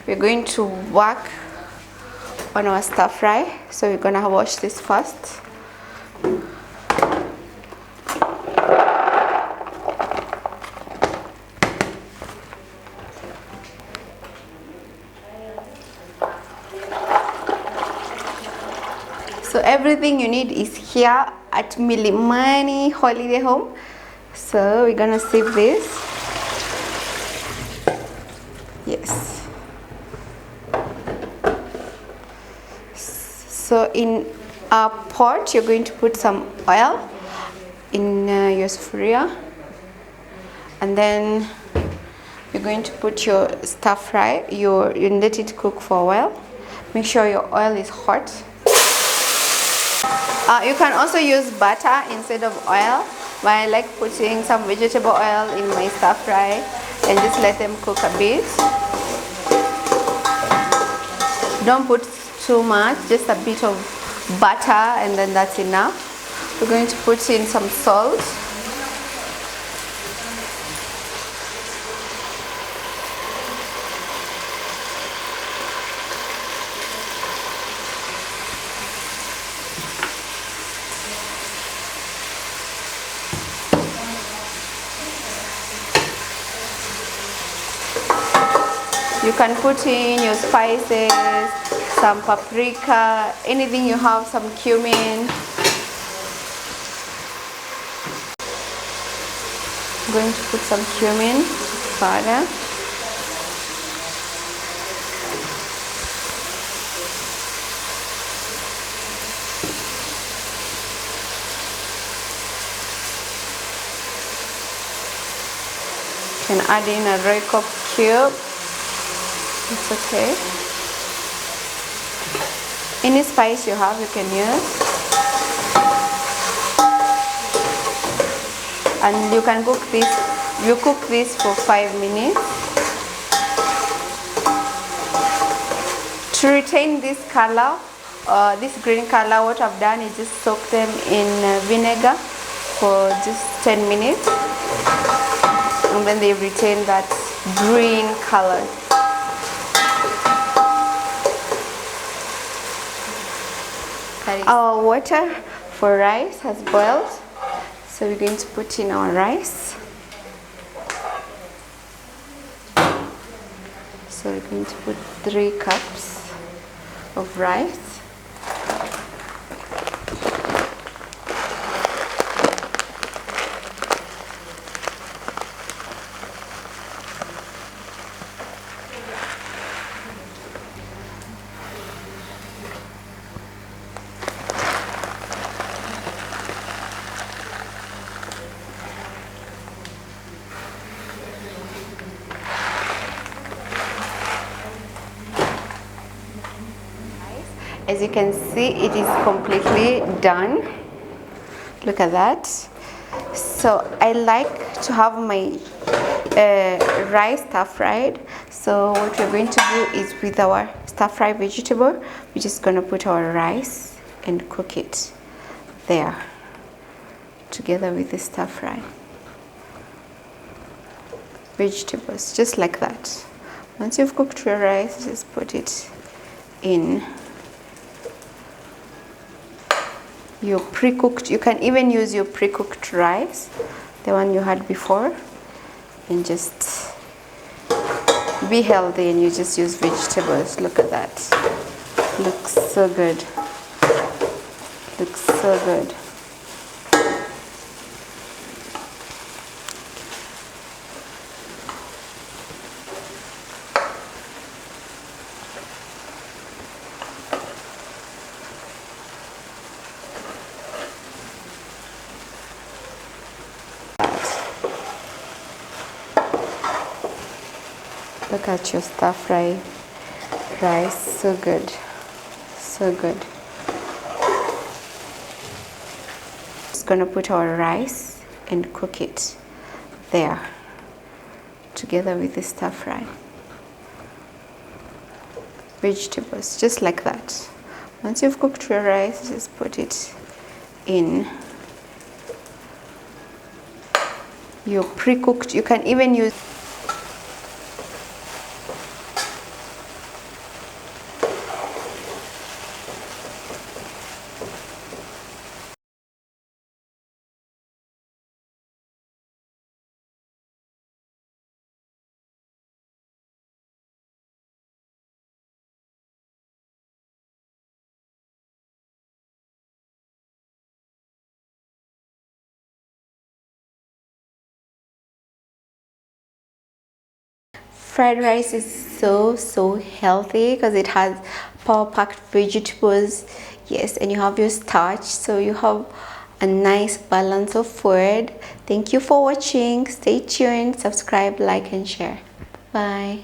we're going to work on our stir fry. So we're gonna wash this first. So everything you need is here at Milimani Holiday Home. So we're gonna save this. Yes. So in a pot, you're going to put some oil in your sufuria, and then you're going to put your stir fry. You let it cook for a while. Make sure your oil is hot. You can also use butter instead of oil, but I like putting some vegetable oil in my stir fry and just let them cook a bit. Don't put too much, just a bit of butter, and then that's enough. We're going to put in some salt. You can put in your spices, some paprika, anything you have, some cumin. I'm going to put some cumin powder. You can add in a Royco cube. It's okay. Any spice you have, you can use. And you can cook this. You cook this for 5 minutes. To retain this color, this green color, what I've done is just soak them in vinegar for just 10 minutes, and then they retain that green color. Our water for rice has boiled, so we're going to put in our rice. So we're going to put 3 cups of rice. As you can see, it is completely done. Look at that. So I like to have my rice stir fried. So what we're going to do is, with our stir fry vegetable, we're just going to put our rice and cook it there together with the stir fry vegetables, just like that. Once you've cooked your rice, just put it in your pre-cooked. You can even use your pre-cooked rice, the one you had before, and just be healthy, and you just use vegetables. Look at that. Looks so good. Looks so good. Look at your stir fry rice, so good, so good. Just gonna put our rice and cook it there together with the stir fry vegetables, just like that. Once you've cooked your rice, just put it in your pre-cooked. You can even use Fried rice is so healthy because it has power packed vegetables. Yes, and you have your starch, so you have a nice balance of food. Thank you for watching. Stay tuned, subscribe, like, and share. Bye.